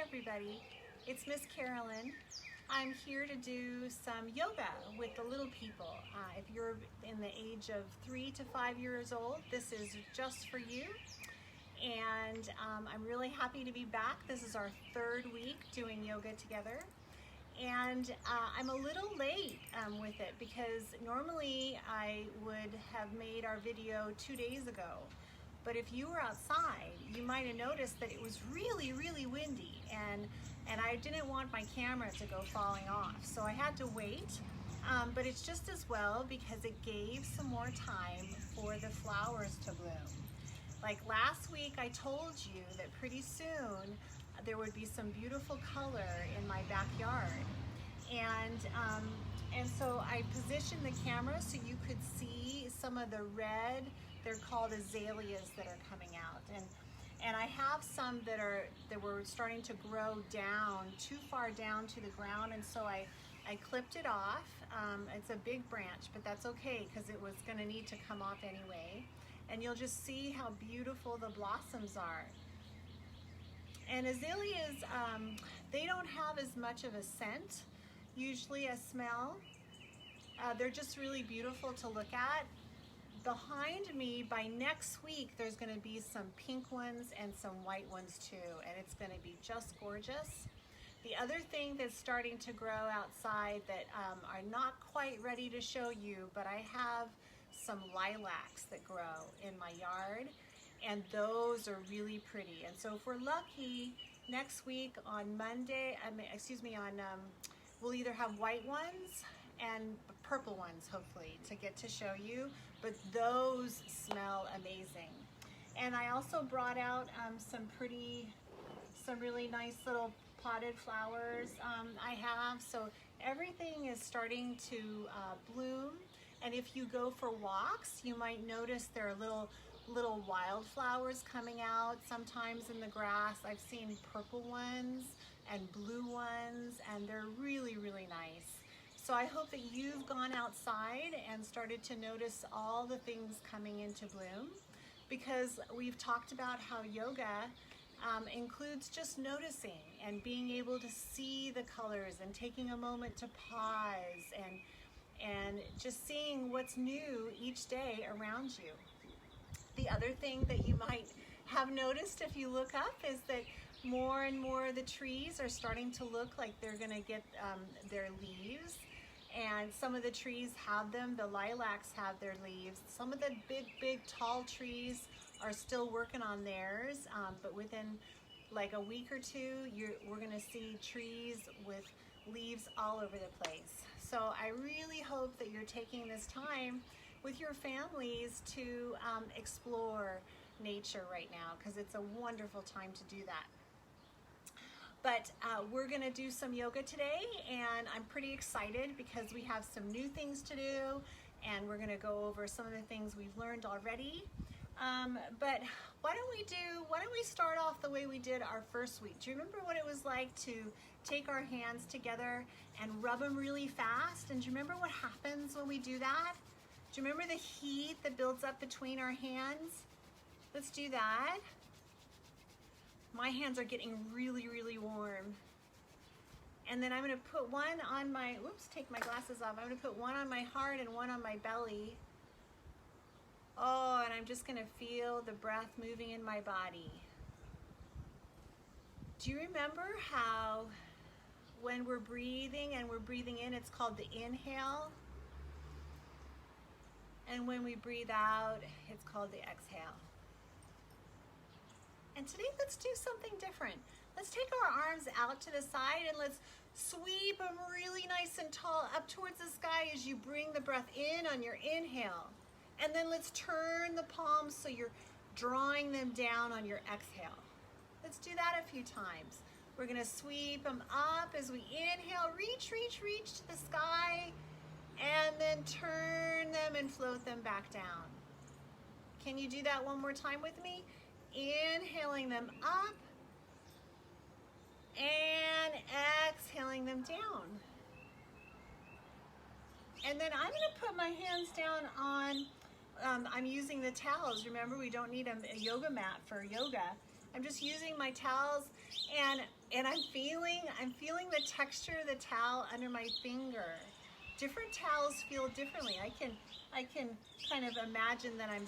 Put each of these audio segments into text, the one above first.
everybody, it's Miss Carolyn. I'm here to do some yoga with the little people. If you're in the age of 3 to 5 years old, this is just for you. And I'm really happy to be back. This is our third week doing yoga together. And I'm a little late with it because normally I would have made our video 2 days ago. But if you were outside, you might have noticed that it was really, really windy, and I didn't want my camera to go falling off, so I had to wait. But it's just as well because it gave some more time for the flowers to bloom. Like last week, I told you that pretty soon there would be some beautiful color in my backyard, and so I positioned the camera so you could see some of the red. They're called azaleas that are coming out, and I have some that were starting to grow down too far down to the ground, and so I clipped it off. It's a big branch, but that's okay because it was going to need to come off anyway. And you'll just see how beautiful the blossoms are. And azaleas, they don't have as much of a scent, usually a smell. They're just really beautiful to look at. Behind me, by next week, there's going to be some pink ones and some white ones too, and it's going to be just gorgeous. The other thing that's starting to grow outside that are not quite ready to show you, but I have some lilacs that grow in my yard, and those are really pretty. And so if we're lucky, next week on Monday, we'll either have white ones and purple ones, hopefully, to get to show you, but those smell amazing. And I also brought out some really nice little potted flowers I have. So everything is starting to bloom. And if you go for walks, you might notice there are little wildflowers coming out sometimes in the grass. I've seen purple ones and blue ones, and they're really, really nice. So I hope that you've gone outside and started to notice all the things coming into bloom, because we've talked about how yoga includes just noticing and being able to see the colors and taking a moment to pause and just seeing what's new each day around you. The other thing that you might have noticed if you look up is that more and more of the trees are starting to look like they're going to get their leaves. And some of the trees have them. The lilacs have their leaves. Some of the big, tall trees are still working on theirs, but within like a week or two, we're going to see trees with leaves all over the place. So I really hope that you're taking this time with your families to explore nature right now, because it's a wonderful time to do that. But we're going to do some yoga today, and I'm pretty excited because we have some new things to do, and we're going to go over some of the things we've learned already. But why don't we start off the way we did our first week? Do you remember what it was like to take our hands together and rub them really fast? And do you remember what happens when we do that? Do you remember the heat that builds up between our hands? Let's do that. My hands are getting really, really warm. And then I'm going to put one on my, take my glasses off. I'm going to put one on my heart and one on my belly. Oh, and I'm just going to feel the breath moving in my body. Do you remember how when we're breathing and we're breathing in, it's called the inhale? And when we breathe out, it's called the exhale. And today, let's do something different. Let's take our arms out to the side and let's sweep them really nice and tall up towards the sky as you bring the breath in on your inhale. And then let's turn the palms so you're drawing them down on your exhale. Let's do that a few times. We're going to sweep them up as we inhale, reach to the sky, and then turn them and float them back down. Can you do that one more time with me? Inhaling them up and exhaling them down. And then I'm going to put my hands down on, I'm using the towels. Remember, we don't need a yoga mat for yoga. I'm just using my towels, and I'm feeling the texture of the towel under my finger. Different towels feel differently. I can kind of imagine that I'm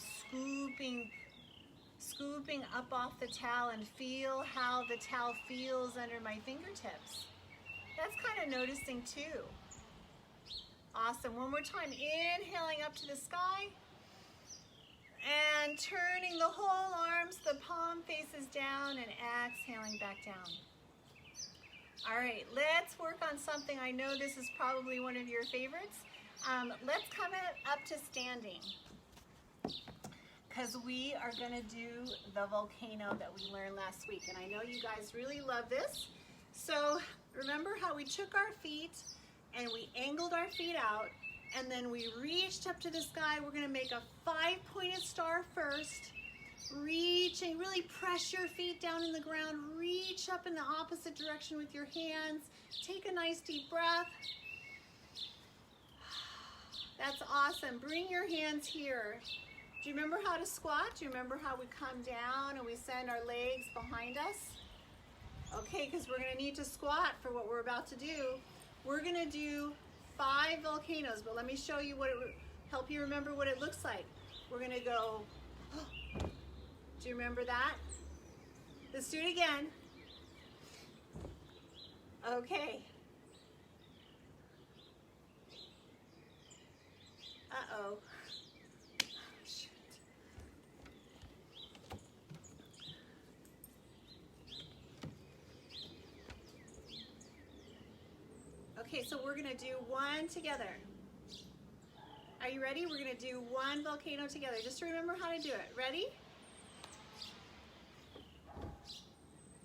scooping up off the towel and feel how the towel feels under my fingertips. That's kind of noticing too. Awesome. One more time. Inhaling up to the sky and turning the whole arms, the palm faces down, and exhaling back down. All right, let's work on something. I know this is probably one of your favorites. Let's come up to standing, because we are going to do the volcano that we learned last week. And I know you guys really love this. So remember how we took our feet and we angled our feet out, and then we reached up to the sky. We're going to make a 5-pointed star first. Reaching, really press your feet down in the ground. Reach up in the opposite direction with your hands. Take a nice deep breath. That's awesome. Bring your hands here. Do you remember how to squat? Do you remember how we come down and we send our legs behind us? Okay, because we're going to need to squat for what we're about to do. We're going to do 5 volcanoes, but let me show you what it would help you remember what it looks like. We're going to go, do you remember that? Let's do it again. Okay. Uh-oh. Shoot. Okay, so we're gonna do one together. Are you ready? We're gonna do one volcano together. Just to remember how to do it. Ready?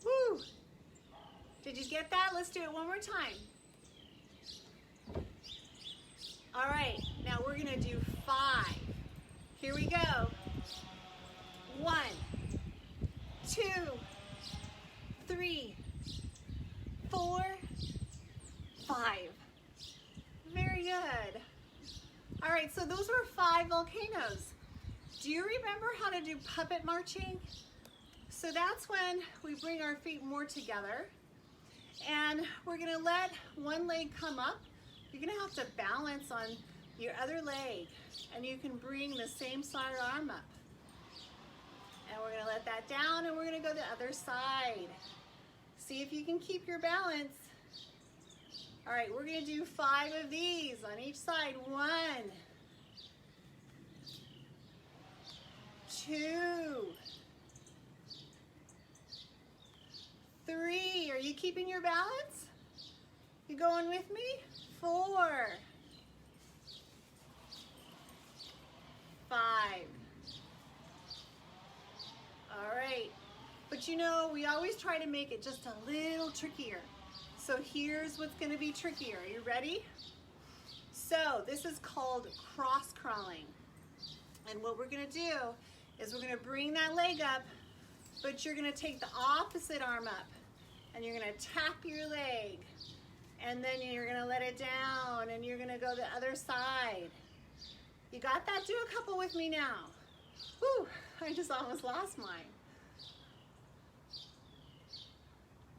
Woo! Did you get that? Let's do it one more time. All right, now we're gonna do 5. Here we go. 1, 2, 3, 4, 5. Very good. All right, so those were 5 volcanoes. Do you remember how to do puppet marching? So that's when we bring our feet more together, and we're gonna let one leg come up. You're gonna have to balance on your other leg, and you can bring the same side arm up. And we're gonna let that down, and we're gonna go the other side. See if you can keep your balance. All right, we're gonna do 5 of these on each side. 1, 2, 3. Are you keeping your balance? You going with me? 4, 5. All right. But you know, we always try to make it just a little trickier. So here's what's going to be trickier. Are you ready? So this is called cross crawling. And what we're going to do is we're going to bring that leg up, but you're going to take the opposite arm up, and you're going to tap your leg, and then you're going to let it down, and you're going to go the other side. You got that? Do a couple with me now. Whew, I just almost lost mine.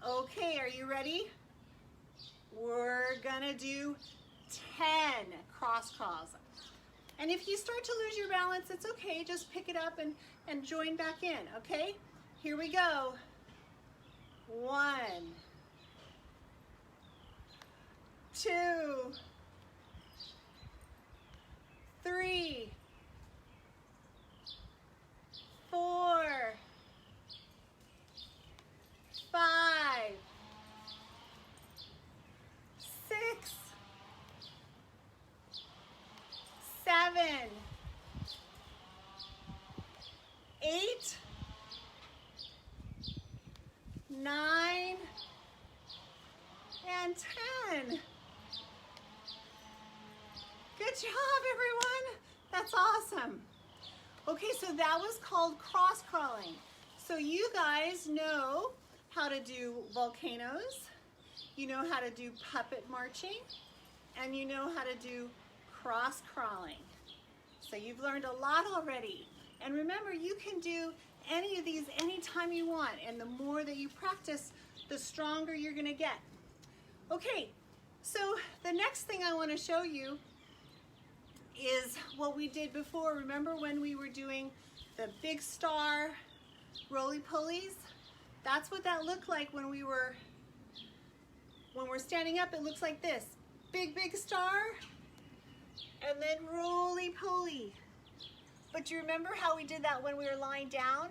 Okay, are you ready? We're gonna do 10 cross crawls. And if you start to lose your balance, it's okay. Just pick it up and join back in, okay? Here we go. 1, 2, 3, 4, 5, 6, 7, 8, 9, and 10. Good job, everyone. That's awesome. Okay, so that was called cross crawling. So you guys know how to do volcanoes, you know how to do puppet marching, and you know how to do cross crawling. So you've learned a lot already. And remember, you can do any of these anytime you want, and the more that you practice, the stronger you're gonna get. Okay, so the next thing I wanna show you is what we did before. Remember when we were doing the big star roly-polies? That's what that looked like when we're standing up. It looks like this. Big, big star, and then roly-poly. But do you remember how we did that when we were lying down?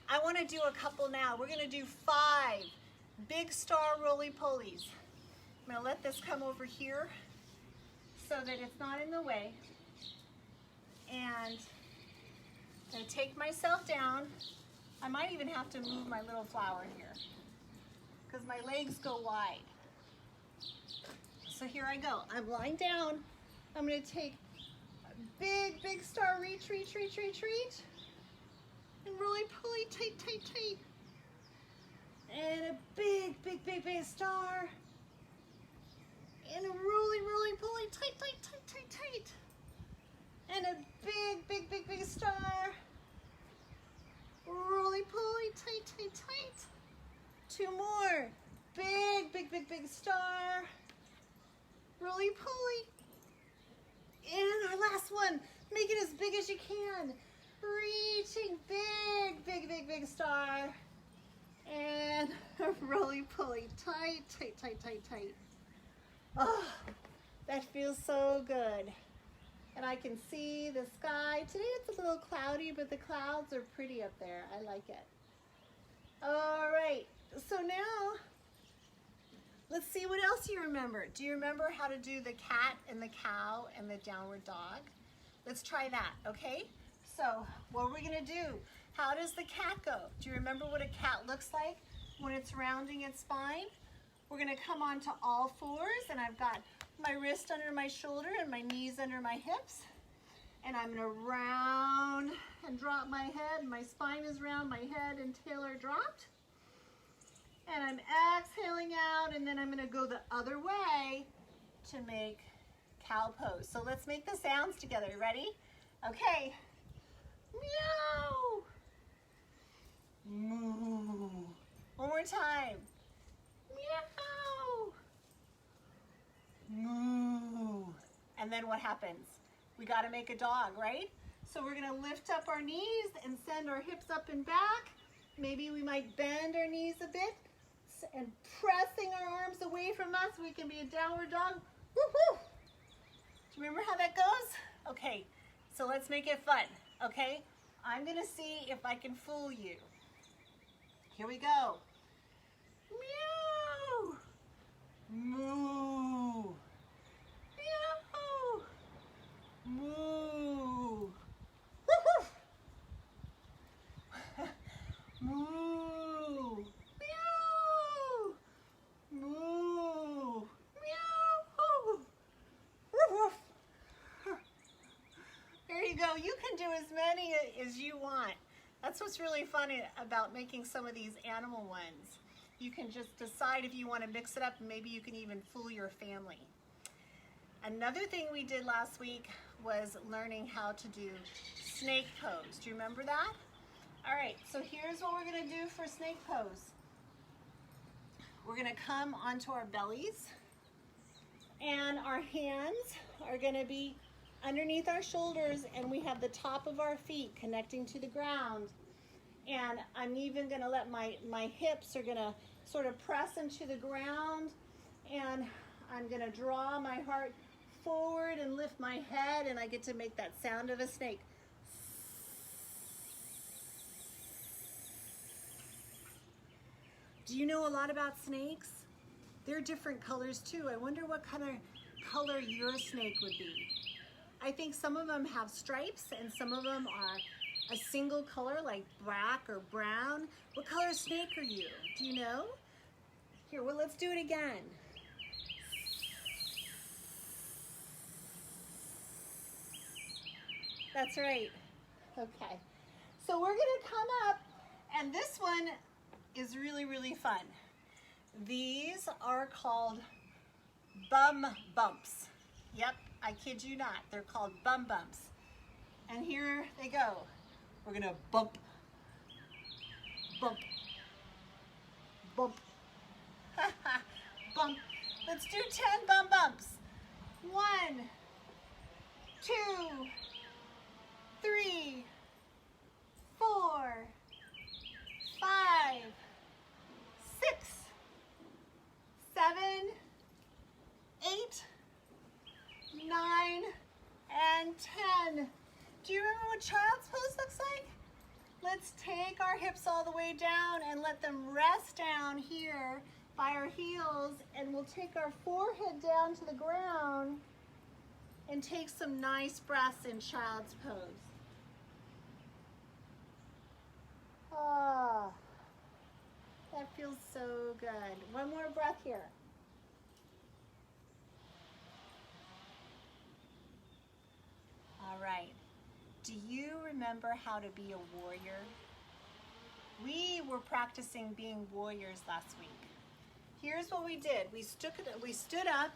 I want to do a couple now. We're going to do 5 big star roly-polies. I'm going to let this come over here so that it's not in the way. And I'm going to take myself down. I might even have to move my little flower here because my legs go wide. So here I go. I'm lying down. I'm going to take big, big star, reach, reach, reach, reach, reach. And roly-poly, tight, tight, tight. And a big, big, big, big star. And a roly-poly, tight, tight, tight, tight, tight. And a big, big, big, big star. Roly-poly, tight, tight, tight. 2 more. Big, big, big, big star. Roly-poly. And our last one, make it as big as you can. Reaching, big, big, big, big star. And roly-poly, tight, tight, tight, tight, tight. Oh, that feels so good. And I can see the sky. Today it's a little cloudy, but the clouds are pretty up there. I like it. All right, so now, let's see what else you remember. Do you remember how to do the cat and the cow and the downward dog? Let's try that, okay? So what we're gonna do, how does the cat go? Do you remember what a cat looks like when it's rounding its spine? We're gonna come onto all 4s, and I've got my wrist under my shoulder and my knees under my hips. And I'm gonna round and drop my head. My spine is round, my head and tail are dropped. And I'm exhaling out, and then I'm gonna go the other way to make cow pose. So let's make the sounds together. You ready? Okay. Meow. Moo. One more time. Meow. Moo. And then what happens? We gotta make a dog, right? So we're gonna lift up our knees and send our hips up and back. Maybe we might bend our knees a bit. And pressing our arms away from us, we can be a downward dog. Woo-hoo! Do you remember how that goes? Okay, so let's make it fun, okay? I'm gonna see if I can fool you. Here we go. Meow! Moo! Meow! Moo! Woo-hoo! Moo! Moo! Meow! Woof, woof. There you go. You can do as many as you want. That's what's really funny about making some of these animal ones. You can just decide if you want to mix it up, and maybe you can even fool your family. Another thing we did last week was learning how to do snake pose. Do you remember that? All right, so here's what we're going to do for snake pose. We're gonna come onto our bellies, and our hands are gonna be underneath our shoulders, and we have the top of our feet connecting to the ground. And I'm even gonna let my hips are gonna sort of press into the ground, and I'm gonna draw my heart forward and lift my head, and I get to make that sound of a snake. Do you know a lot about snakes? They're different colors too. I wonder what kind of color your snake would be. I think some of them have stripes, and some of them are a single color like black or brown. What color snake are you? Do you know? Here, well, let's do it again. That's right. Okay. So we're gonna come up, and this one is really, really fun. These are called bum bumps. Yep, I kid you not. They're called bum bumps. And here they go. We're gonna bump, bump, bump, bump. Let's do 10 bump bumps. 1, 2, 3, 4, 5, 6, 7, 8, 9, and 10. Do you remember what child's pose looks like? Let's take our hips all the way down and let them rest down here by our heels, and we'll take our forehead down to the ground and take some nice breaths in child's pose. Ah, that feels so good. One more breath here. All right. Do you remember how to be a warrior? We were practicing being warriors last week. Here's what we did. We stood up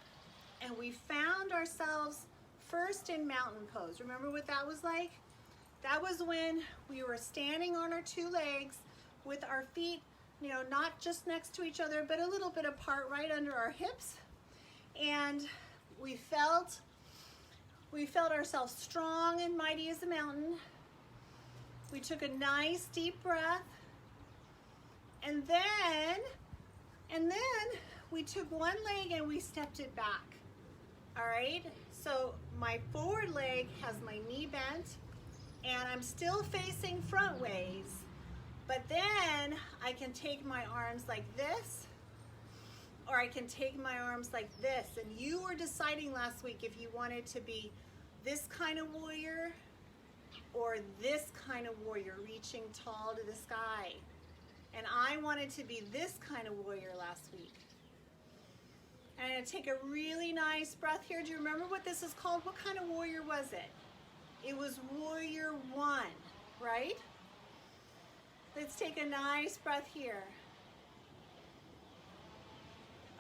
and we found ourselves first in mountain pose. Remember what that was like? That was when we were standing on our 2 legs with our feet, you know, not just next to each other, but a little bit apart right under our hips. And we felt ourselves strong and mighty as a mountain. We took a nice deep breath. And then we took one leg and we stepped it back. All right? So my forward leg has my knee bent and I'm still facing front ways. But then I can take my arms like this, or I can take my arms like this. And you were deciding last week if you wanted to be this kind of warrior or this kind of warrior, reaching tall to the sky. And I wanted to be this kind of warrior last week. And I'm gonna take a really nice breath here. Do you remember what this is called? What kind of warrior was it? It was warrior 1, right? Let's take a nice breath here.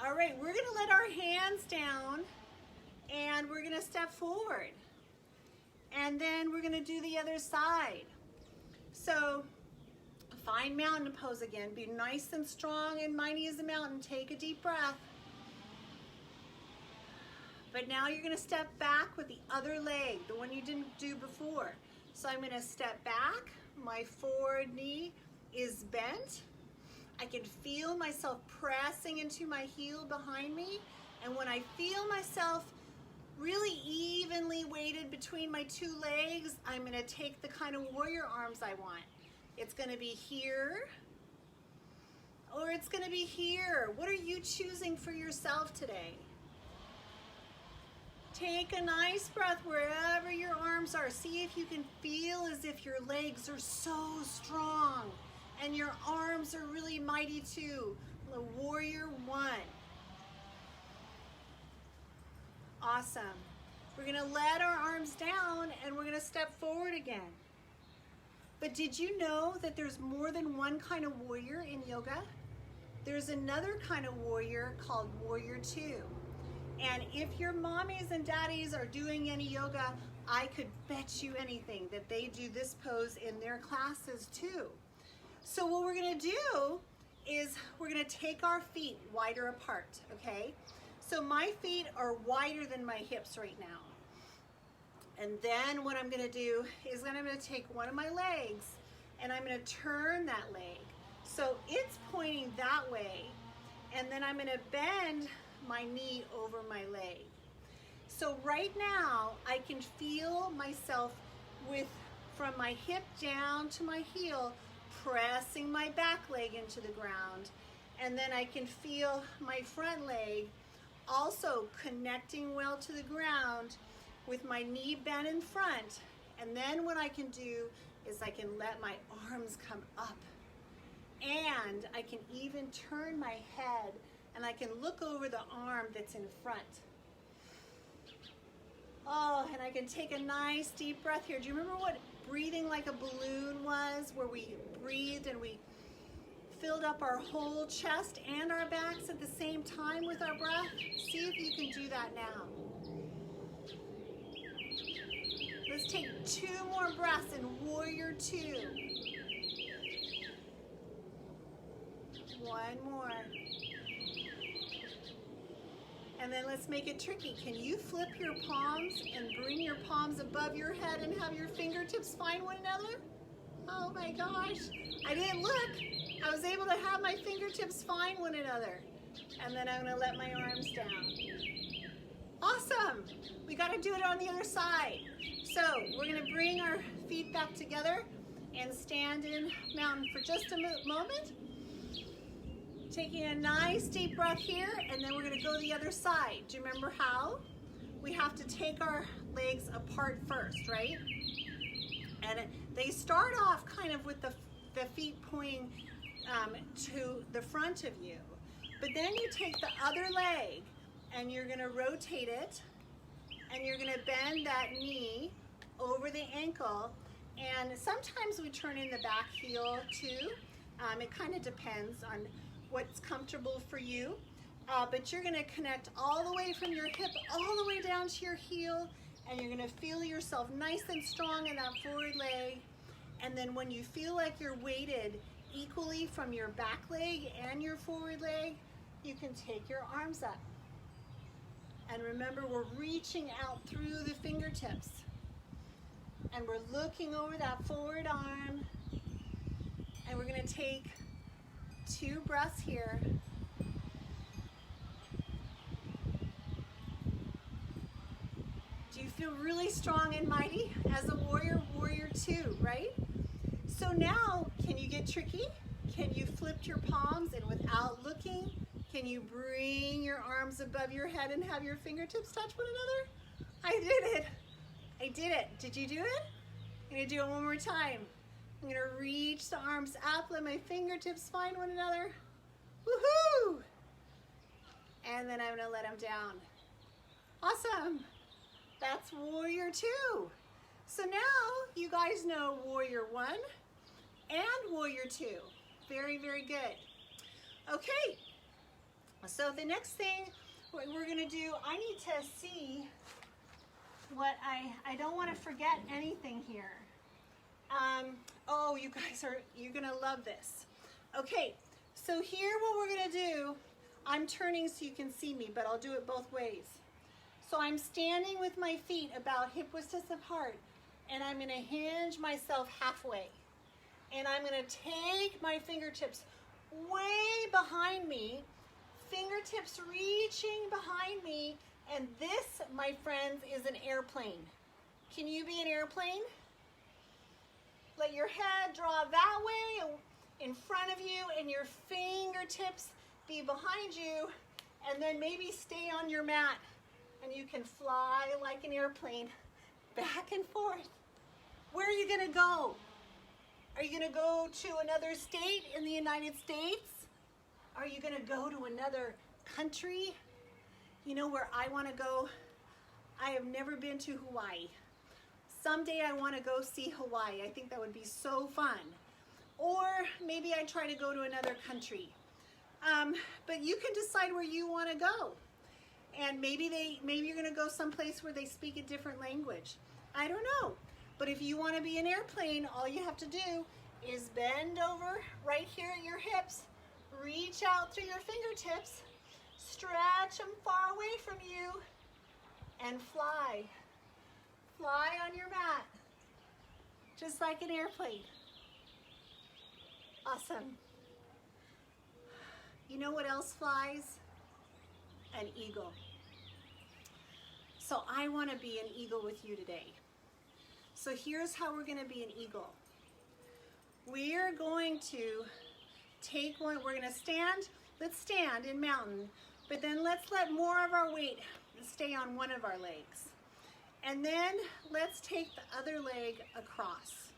All right, we're gonna let our hands down and we're gonna step forward. And then we're gonna do the other side. So find mountain pose again. Be nice and strong and mighty as a mountain. Take a deep breath. But now you're gonna step back with the other leg, the one you didn't do before. So I'm gonna step back. My forward knee is bent. I can feel myself pressing into my heel behind me. And when I feel myself really evenly weighted between my 2 legs, I'm gonna take the kind of warrior arms I want. It's gonna be here, or it's gonna be here. What are you choosing for yourself today? Take a nice breath wherever your arms are. See if you can feel as if your legs are so strong and your arms are really mighty too. The warrior 1. Awesome. We're gonna let our arms down and we're gonna step forward again. But did you know that there's more than one kind of warrior in yoga? There's another kind of warrior called warrior 2. And if your mommies and daddies are doing any yoga, I could bet you anything that they do this pose in their classes too. So what we're gonna do is we're gonna take our feet wider apart, okay? So my feet are wider than my hips right now. And then what I'm gonna do is I'm gonna take one of my legs and I'm gonna turn that leg. So it's pointing that way. And then I'm gonna bend my knee over my leg. So right now I can feel myself from my hip down to my heel, pressing my back leg into the ground. And then I can feel my front leg also connecting well to the ground with my knee bent in front. And then what I can do is I can let my arms come up. And I can even turn my head and I can look over the arm that's in front. Oh, and I can take a nice deep breath here. Do you remember what breathing like a balloon was, where we breathed and we filled up our whole chest and our backs at the same time with our breath? See if you can do that now. Let's take 2 more breaths in warrior 2. 1 more. And then let's make it tricky. Can you flip your palms and bring your palms above your head and have your fingertips find one another? Oh my gosh, I didn't look. I was able to have my fingertips find one another. And then I'm gonna let my arms down. Awesome, we gotta do it on the other side. So we're gonna bring our feet back together and stand in mountain for just a moment. Taking a nice deep breath here, and then we're gonna go the other side. Do you remember how? We have to take our legs apart first, right? And they start off kind of with the feet pointing to the front of you. But then you take the other leg and you're gonna rotate it, and you're gonna bend that knee over the ankle. And sometimes we turn in the back heel too. It kind of depends on what's comfortable for you. But you're gonna connect all the way from your hip all the way down to your heel, and you're gonna feel yourself nice and strong in that forward leg. And then when you feel like you're weighted equally from your back leg and your forward leg, you can take your arms up. And remember, we're reaching out through the fingertips. And we're looking over that forward arm. And we're gonna take 2 breaths here. Do you feel really strong and mighty as a warrior? Warrior 2, right? So now, can you get tricky? Can you flip your palms, and without looking, can you bring your arms above your head and have your fingertips touch one another? I did it. I did it. Did you do it? I'm gonna do it one more time. I'm gonna reach the arms up, let my fingertips find one another. Woohoo! And then I'm gonna let them down. Awesome. That's warrior 2. So now you guys know warrior 1 and warrior 2. Very, very good. Okay, so the next thing we're gonna do, I need to see what I don't wanna forget anything here. Oh, you guys you're gonna love this. Okay, so here what we're gonna do, I'm turning so you can see me, but I'll do it both ways. So I'm standing with my feet about hip distance apart, and I'm gonna hinge myself halfway. And I'm gonna take my fingertips way behind me, fingertips reaching behind me, and this, my friends, is an airplane. Can you be an airplane? Let your head draw that way in front of you, and your fingertips be behind you, and then maybe stay on your mat, and you can fly like an airplane back and forth. Where are you gonna go? Are you gonna go to another state in the United States? Are you gonna go to another country? You know where I wanna go? I have never been to Hawaii. Someday I wanna go see Hawaii. I think that would be so fun. Or maybe I try to go to another country. But you can decide where you wanna go. And maybe you're gonna go someplace where they speak a different language. I don't know. But if you wanna be an airplane, all you have to do is bend over right here at your hips, reach out through your fingertips, stretch them far away from you, and fly. Fly on your mat, just like an airplane. Awesome. You know what else flies? An eagle. So I want to be an eagle with you today. So here's how we're going to be an eagle. We're going to take one, we're going to stand, let's stand in mountain, but then let's let more of our weight stay on one of our legs. And then let's take the other leg across.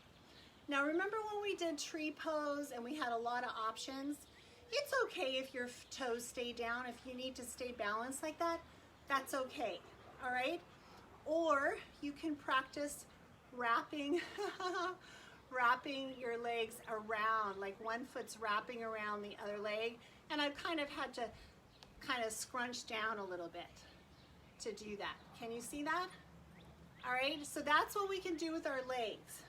Now remember when we did tree pose and we had a lot of options? It's okay if your toes stay down. If you need to stay balanced like that, that's okay, all right? Or you can practice wrapping, wrapping your legs around, like one foot's wrapping around the other leg. And I've kind of had to kind of scrunch down a little bit to do that. Can you see that? All right, so that's what we can do with our legs.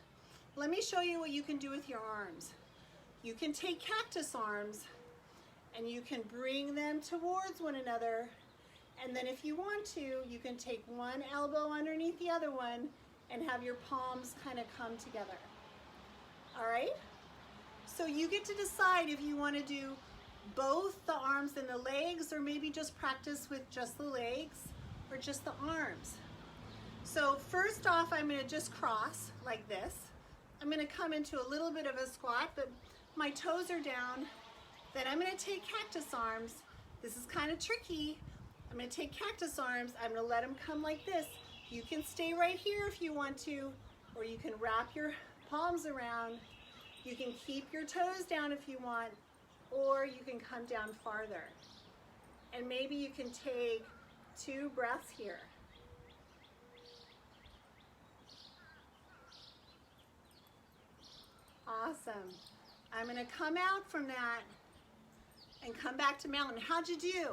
Let me show you what you can do with your arms. You can take cactus arms and you can bring them towards one another. And then if you want to, you can take one elbow underneath the other one and have your palms kind of come together. All right? So you get to decide if you want to do both the arms and the legs, or maybe just practice with just the legs or just the arms. So first off, I'm going to just cross like this. I'm going to come into a little bit of a squat, but my toes are down. Then I'm going to take cactus arms. This is kind of tricky. I'm going to take cactus arms. I'm going to let them come like this. You can stay right here if you want to, or you can wrap your palms around. You can keep your toes down if you want, or you can come down farther. And maybe you can take 2 breaths here. Awesome. I'm going to come out from that and come back to mountain. How'd you do?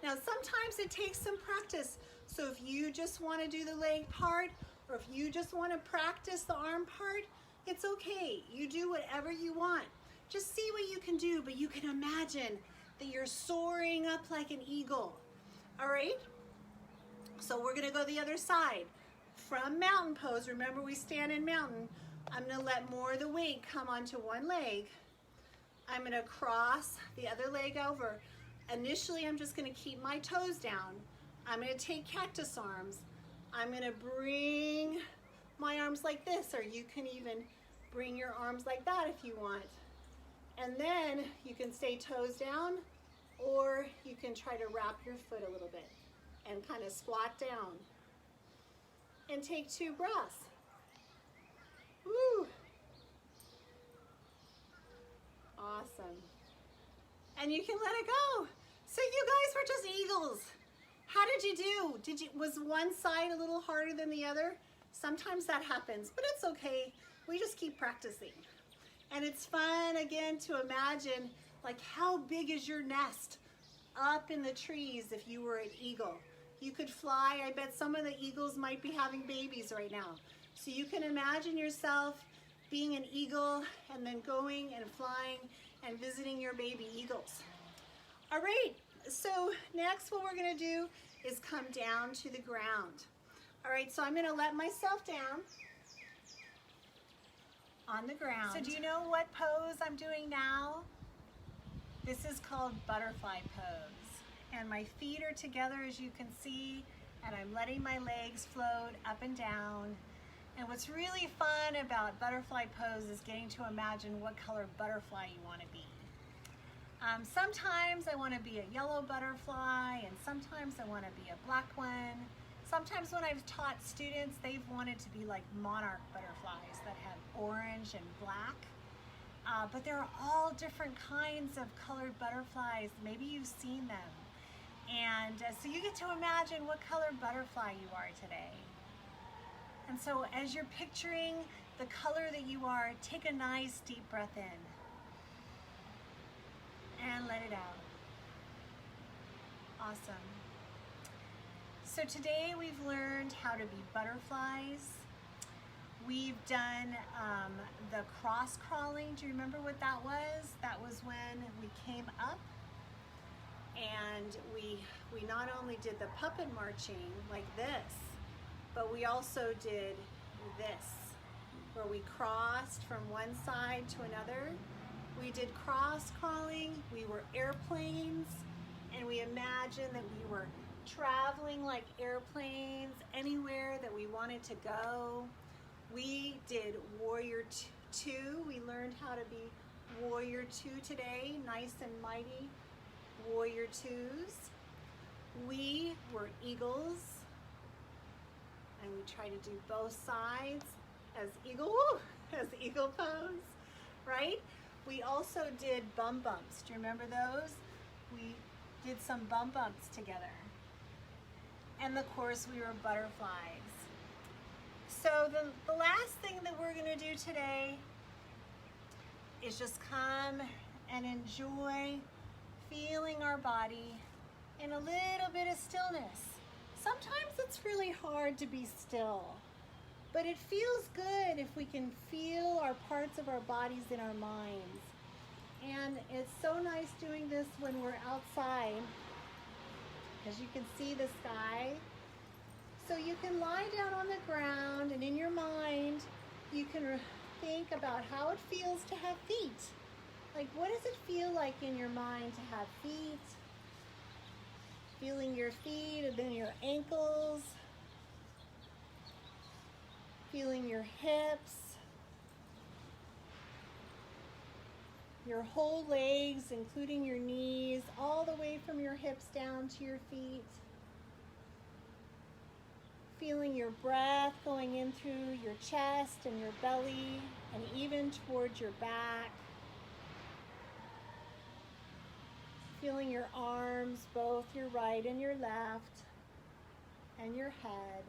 Now sometimes it takes some practice. So if you just want to do the leg part, or if you just want to practice the arm part, it's okay. You do whatever you want. Just see what you can do, but you can imagine that you're soaring up like an eagle. All right? So we're going to go the other side. From mountain pose, remember we stand in mountain, I'm going to let more of the weight come onto one leg. I'm going to cross the other leg over. Initially, I'm just going to keep my toes down. I'm going to take cactus arms. I'm going to bring my arms like this, or you can even bring your arms like that if you want. And then you can stay toes down, or you can try to wrap your foot a little bit and kind of squat down. And take 2 breaths. Woo! Awesome. And you can let it go. So you guys were just eagles. How did you do? Was one side a little harder than the other? Sometimes that happens, but it's okay. We just keep practicing. And it's fun, again, to imagine, like, how big is your nest up in the trees if you were an eagle? You could fly. I bet some of the eagles might be having babies right now. So you can imagine yourself being an eagle and then going and flying and visiting your baby eagles. All right, so next what we're going to do is come down to the ground. All right, so I'm going to let myself down on the ground. So do you know what pose I'm doing now? This is called butterfly pose. And my feet are together, as you can see, and I'm letting my legs float up and down. And what's really fun about butterfly pose is getting to imagine what color butterfly you want to be. Sometimes I want to be a yellow butterfly, and sometimes I want to be a black one. Sometimes when I've taught students, they've wanted to be like monarch butterflies that have orange and black. But there are all different kinds of colored butterflies. Maybe you've seen them. And so you get to imagine what color butterfly you are today. And so as you're picturing the color that you are, take a nice deep breath in and let it out. Awesome. So today we've learned how to be butterflies. We've done the cross crawling. Do you remember what that was? That was when we came up and we not only did the puppet marching like this, but we also did this, where we crossed from one side to another. We did cross crawling, we were airplanes, and we imagined that we were traveling like airplanes anywhere that we wanted to go. We did warrior 2. We learned how to be warrior 2 today, nice and mighty warrior 2s. We were eagles, and we try to do both sides as eagle pose, right? We also did bum bumps. Do you remember those? We did some bum bumps together. And of course we were butterflies. So the last thing that we're going to do today is just come and enjoy feeling our body in a little bit of stillness. sometimes it's really hard to be still, but it feels good if we can feel our parts of our bodies in our minds. And it's so nice doing this when we're outside, because you can see the sky. So you can lie down on the ground, and in your mind, you can think about how it feels to have feet. Like, what does it feel like in your mind to have feet? Feeling your feet and then your ankles. Feeling your hips. Your whole legs, including your knees, all the way from your hips down to your feet. Feeling your breath going in through your chest and your belly and even towards your back. Feeling your arms, both your right and your left, and your head.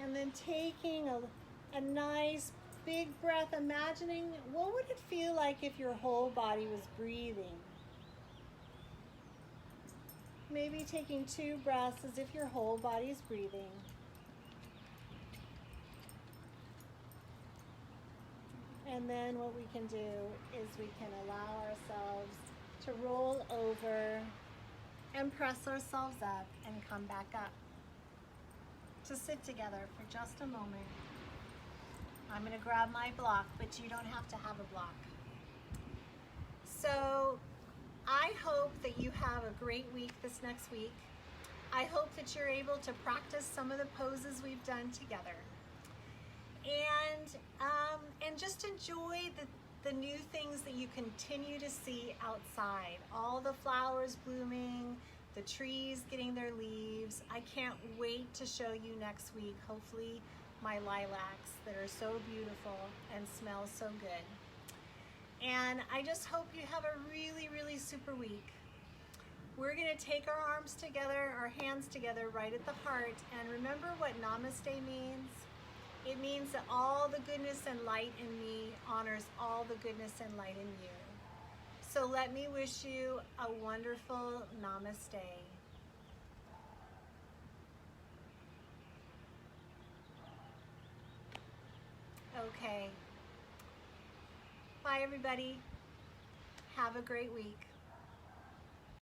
And then taking a nice big breath, imagining what would it feel like if your whole body was breathing. Maybe taking 2 breaths as if your whole body is breathing. And then what we can do is we can allow ourselves to roll over and press ourselves up and come back up. To sit together for just a moment. I'm going to grab my block, but you don't have to have a block. So I hope that you have a great week this next week. I hope that you're able to practice some of the poses we've done together. And just enjoy the new things that you continue to see outside. All the flowers blooming, the trees getting their leaves. I can't wait to show you next week, hopefully, my lilacs that are so beautiful and smell so good. And I just hope you have a really, really super week. We're going to take our arms together, our hands together right at the heart. And remember what Namaste means? It means that all the goodness and light in me honors all the goodness and light in you. So let me wish you a wonderful Namaste. Okay. Bye, everybody. Have a great week.